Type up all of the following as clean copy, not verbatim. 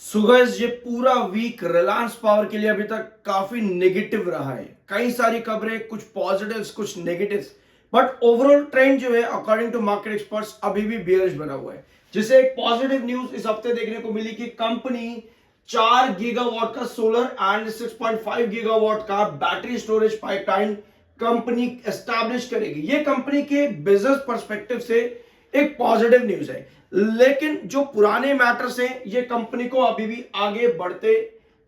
सुगैस ये पूरा week Reliance power के लिए अभी तक काफी नेगेटिव रहा है। कई सारी खबरें, कुछ पॉजिटिव्स कुछ नेगेटिव्स, बट ओवरऑल ट्रेंड जो है अकॉर्डिंग टू मार्केट एक्सपर्ट्स अभी भी बेयरिश बना हुआ है। जिसे एक पॉजिटिव न्यूज इस हफ्ते देखने को मिली कि कंपनी 4 गीगावाट का सोलर एंड 6.5 गीगावाट का battery storage pipeline company establish करेगी। ये कंपनी के बिजनेस पर्सपेक्टिव से एक पॉजिटिव न्यूज है। लेकिन जो पुराने मैटर्स हैं ये कंपनी को अभी भी आगे बढ़ते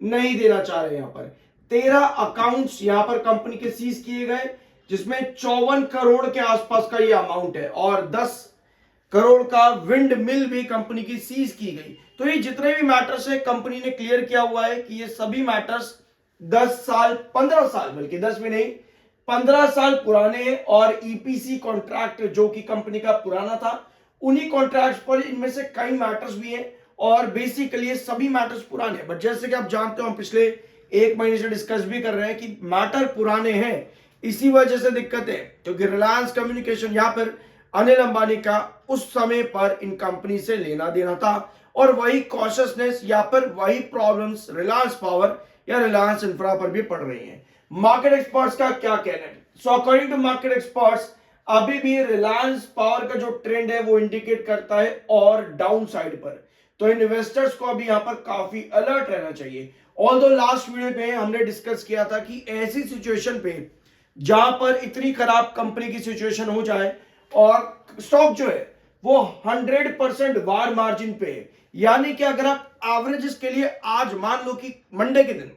नहीं देना चाह रहे। यहां पर 13 अकाउंट्स यहां पर कंपनी के सीज किए गए, जिसमें 54 करोड़ के आसपास का ये अमाउंट है और 10 करोड़ का विंड मिल भी कंपनी की सीज की गई। तो ये जितने भी मैटर्स है कंपनी ने क्लियर किया हुआ है कि ये सभी मैटर्स 10 साल 15 साल, बल्कि 10 भी नहीं 15 साल पुराने हैं और ईपीसी कॉन्ट्रैक्ट जो कि कंपनी का पुराना था उन्हीं कॉन्ट्रैक्ट्स पर इनमें से कई मैटर्स भी हैं और बेसिकली ये सभी मैटर्स पुराने हैं। बट जैसे कि आप जानते हो हम पिछले एक महीने से डिस्कस भी कर रहे हैं कि मैटर पुराने हैं, इसी वजह से दिक्कत है। क्योंकि रिलायंस कम्युनिकेशन यहां पर अनिल अंबानी का उस समय पर इन कंपनी से लेना देना था और वही कॉशियसनेस या पर वही प्रॉब्लम्स रिलायंस पावर या रिलायंस इंफ्रा पर भी पड़ रही हैं। मार्केट एक्सपर्ट्स का क्या कहना है? So according to market experts अभी भी रिलायंस पावर का जो ट्रेंड है वो इंडिकेट करता है और डाउन साइड पर। तो इन्वेस्टर्स को अभी यहां पर काफी अलर्ट रहना चाहिए। ऑल्दो लास्ट वीडियो में हमने डिस्कस किया था कि ऐसी सिचुएशन पे जहां पर इतनी खराब कंपनी की सिचुएशन हो जाए और स्टॉक जो है वो 100% वार मार्जिन पे है, यानी कि अगर आप एवरेजेस के लिए आज मान लो कि मंडे के दिन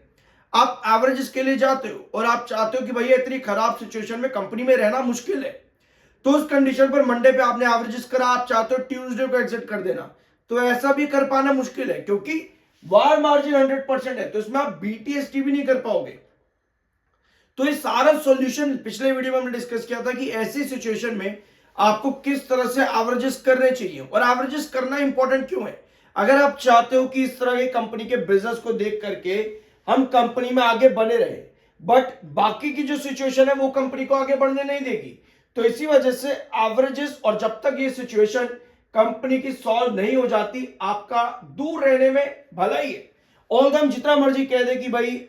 आप एवरेजेस के लिए जाते हो और आप चाहते हो कि भैया इतनी खराब सिचुएशन में कंपनी में रहना मुश्किल है, तो उस कंडीशन पर मंडे पे आपने एवरेजेस करा, आप चाहते हो ट्यूसडे को एग्जिट कर देना, तो ऐसा भी कर पाना मुश्किल है क्योंकि वार मार्जिन 100% है, तो इसमें आप बीटीएसटी भी नहीं कर पाओगे। तो ये सारा सॉल्यूशन पिछले वीडियो में हमने डिस्कस किया था कि ऐसी सिचुएशन में आपको किस तरह से एवरेजेस करने चाहिए और एवरेजेस करना इंपॉर्टेंट क्यों है। अगर आप चाहते हो कि इस तरह की कंपनी के बिजनेस को देख करके हम कंपनी में आगे बने रहे, बट बाकी की जो सिचुएशन है वो कंपनी को आगे बढ़ने नहीं देगी, तो इसी वजह से एवरेजेस, और जब तक ये सिचुएशन कंपनी की सॉल्व नहीं हो जाती आपका दूर रहने में भला ही है। ऑल हम जितना मर्जी कह दे कि भाई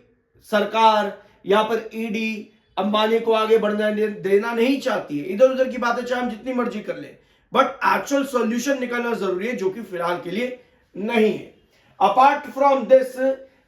सरकार यहां पर ईडी अंबानी को आगे बढ़ने देना नहीं चाहती है, इधर उधर की बातें चाहे हम जितनी मर्जी कर ले, बट एक्चुअल सॉल्यूशन निकलना जरूरी है जो कि फिलहाल के लिए नहीं है। Apart from this,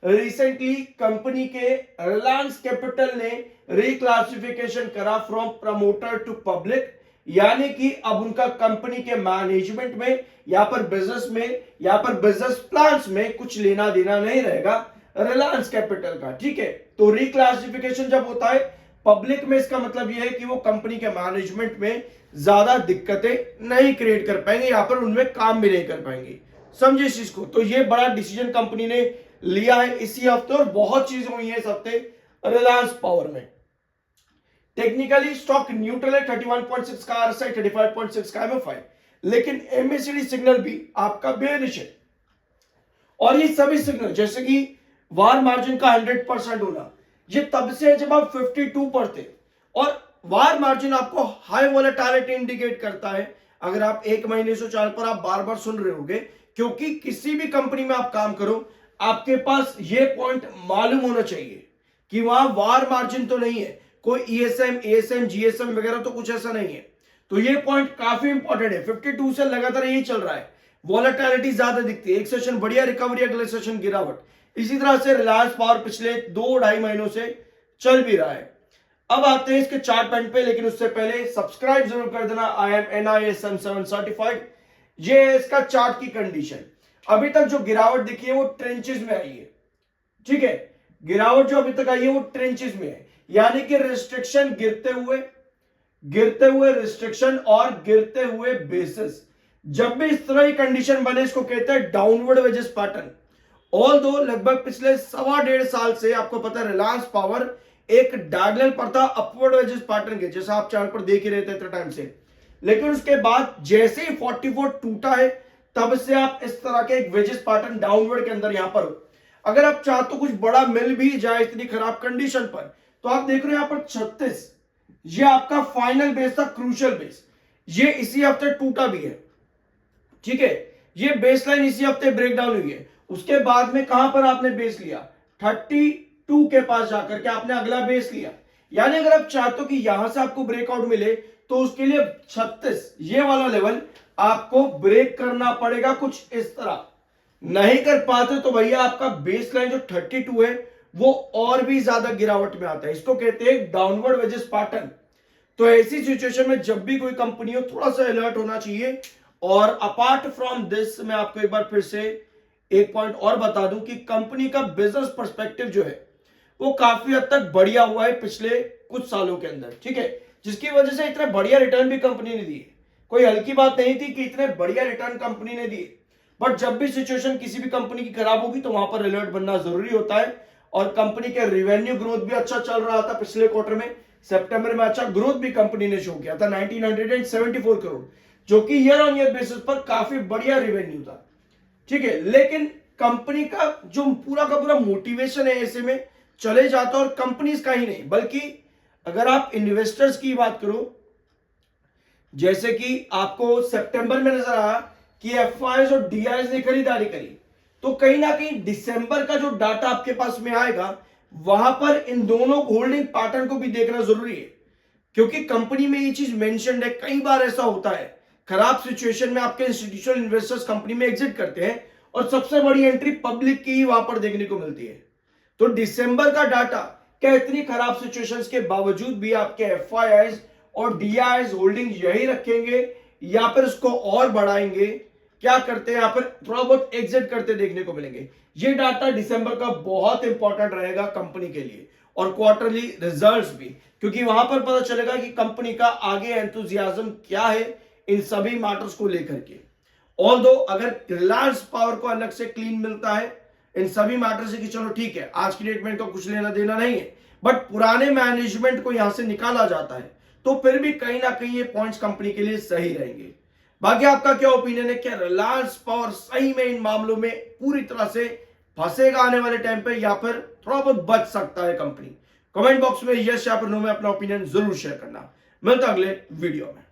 recently company के रिलायंस कैपिटल ने रिक्लासिफिकेशन करा फ्रॉम प्रमोटर टू पब्लिक, यानी कि अब उनका कंपनी के मैनेजमेंट में यहां पर बिजनेस में यहां पर बिजनेस प्लान्स में कुछ लेना देना नहीं रहेगा रिलायंस कैपिटल का। ठीक है, तो रिक्लासिफिकेशन जब होता है पब्लिक में, इसका मतलब यह है कि वो कंपनी के मैनेजमेंट में ज्यादा दिक्कतें नहीं क्रिएट कर पाएंगे, यहां पर उनमें काम भी नहीं कर पाएंगे। समझे इस चीज को? तो ये बड़ा डिसीजन कंपनी ने लिया है इसी हफ्ते और बहुत चीजें हुई है इस हफ्ते रिलायंस पावर में। टेक्निकली स्टॉक न्यूट्रल है, 31.6 का आरएसआई, 35.6 का एमएफआई, लेकिन एमएसीडी सिग्नल भी आपका बेरिश है। और ये सभी सिग्नल जैसे कि वार मार्जिन का 100% होना, ये तब से है जब आप 52 पर थे, और वार मार्जिन आपको हाई वोलेटिलिटी इंडिकेट करता है। अगर आप एक महीने से चैनल पर आप बार बार सुन रहे होंगे, क्योंकि किसी भी कंपनी में आप काम करो आपके पास ये पॉइंट मालूम होना चाहिए कि वहां वार मार्जिन तो नहीं है, कोई ईएसएम एएसएम जीएसएम वगैरह तो कुछ ऐसा नहीं है। तो ये पॉइंट काफी इंपॉर्टेंट है। 52 से लगातार यही चल रहा है, वोलेटिलिटी ज्यादा दिखती है, एक सेशन बढ़िया रिकवरी, अगले सेशन गिरावट। इसी तरह से रिलायंस पावर पिछले 2-2.5 महीनों से चल भी रहा है। अब आते हैं इसके चार्ट पैंट पे, लेकिन उससे पहले सब्सक्राइब जरूर कर देना। I am NISM 7 certified. ये है इसका चार्ट की कंडीशन। अभी तक जो गिरावट दिखी है वो ट्रेंचेस में आई है। ठीक है, गिरावट जो अभी तक आई है वो ट्रेंचेस में है, यानी कि रिस्ट्रिक्शन गिरते हुए रिस्ट्रिक्शन और गिरते हुए बेसिस। जब भी इस तरह की कंडीशन बने इसको कहते हैं डाउनवर्ड वेजेस पैटर्न। ऑल दो लगभग पिछले 1.25 साल से आपको पता है रिलायंस पावर एक डायगोनल पर था अपवर्ड वेजेस पैटर्न के, जैसा आप चैनल पर देख ही रहे थे इतने टाइम से। लेकिन उसके बाद जैसे ही 44 टूटा है तब से आप इस तरह के एक वेजेस पैटर्न डाउनवर्ड के अंदर यहां पर हो। अगर आप चाहते हो कुछ बड़ा मिल भी जाए इतनी खराब कंडीशन पर, तो आप देख रहे हो यहां पर 36, ये आपका फाइनल बेस था, क्रूशियल बेस। ये इसी हफ्ते टूटा भी है। ठीक है, ये बेसलाइन इसी हफ्ते ब्रेकडाउन हुई है उसके बाद में कहां पर आपने बेस लिया, 32 के पास जाकर के आपने अगला बेस लिया। यानी अगर आप चाहते हो कि यहां से आपको ब्रेकआउट मिले तो उसके लिए 36 ये वाला लेवल आपको ब्रेक करना पड़ेगा कुछ इस तरह। नहीं कर पाते तो भैया आपका बेस लाइन जो 32 है वो और भी ज्यादा गिरावट में आता है, इसको कहते हैं डाउनवर्ड वेजेस पैटर्न। तो ऐसी सिचुएशन में जब भी कोई कंपनी हो थोड़ा सा अलर्ट होना चाहिए। और अपार्ट फ्रॉम दिस मैं आपको एक बार फिर से एक पॉइंट और बता दूं कि कंपनी का बिजनेस पर्सपेक्टिव जो है वो काफी हद तक बढ़िया हुआ है पिछले कुछ सालों के अंदर, ठीक है, जिसकी वजह से इतने बढ़िया रिटर्न भी कंपनी ने दिए। कोई हल्की बात नहीं थी कि इतने बढ़िया रिटर्न कंपनी ने दिए। बट जब भी सिचुएशन किसी भी कंपनी की खराब होगी तो वहां पर अलर्ट बनना जरूरी होता है। और कंपनी के रेवेन्यू ग्रोथ भी अच्छा चल रहा था पिछले क्वार्टर में, सितंबर में अच्छा ग्रोथ भी कंपनी ने शो किया था 1974 करोड़, जो कि ईयर ऑन ईयर बेसिस पर काफी बढ़िया रेवेन्यू था, ठीक है। लेकिन कंपनी का जो पूरा का पूरा मोटिवेशन है ऐसे में चले जाता, और कंपनीज का ही नहीं बल्कि अगर आप इन्वेस्टर्स की बात करो, जैसे कि आपको सितंबर में नजर आया कि एफआईएस और डीआईएस ने खरीदारी करी, तो कहीं ना कहीं दिसंबर का जो डाटा आपके पास में आएगा वहां पर इन दोनों होल्डिंग पैटर्न को भी देखना जरूरी है, क्योंकि कंपनी में ये चीज मेंशन्ड है। कई बार ऐसा होता है खराब सिचुएशन में आपके इंस्टीट्यूशनल इन्वेस्टर्स कंपनी में एग्जिट करते हैं और सबसे बड़ी एंट्री पब्लिक की ही वहां पर देखने को मिलती है। तो दिसंबर का डाटा क्या इतनी खराब सिचुएशंस के बावजूद भी आपके एफआईआईस और डीआईएस होल्डिंग यही रखेंगे या फिर उसको और बढ़ाएंगे, क्या करते हैं, यहाँ पर थोड़ा बहुत एग्जिट करते देखने को मिलेंगे। ये डाटा दिसंबर का बहुत इंपॉर्टेंट रहेगा कंपनी के लिए, और क्वार्टरली रिजल्ट्स भी, क्योंकि वहां पर पता चलेगा कि कंपनी का आगे एंथुजियाज्म क्या है इन सभी मैटर्स को लेकर के। ऑल्दो अगर रिलायंस पावर को अलग से क्लीन मिलता है इन सभी मैटर से कि चलो ठीक है आज की डेट में इनका कुछ लेना देना नहीं है, बट पुराने मैनेजमेंट को यहां से निकाला जाता है, तो फिर भी कहीं ना कहीं ये पॉइंट्स कंपनी के लिए सही रहेंगे। बाकी आपका क्या ओपिनियन है, क्या रिलायंस पावर सही में इन मामलों में पूरी तरह से फंसेगा आने वाले टाइम पे, या फिर थोड़ा बहुत बच सकता है कंपनी? कमेंट बॉक्स में यस या फिर नो में अपना ओपिनियन जरूर शेयर करना। मिलता अगले वीडियो में।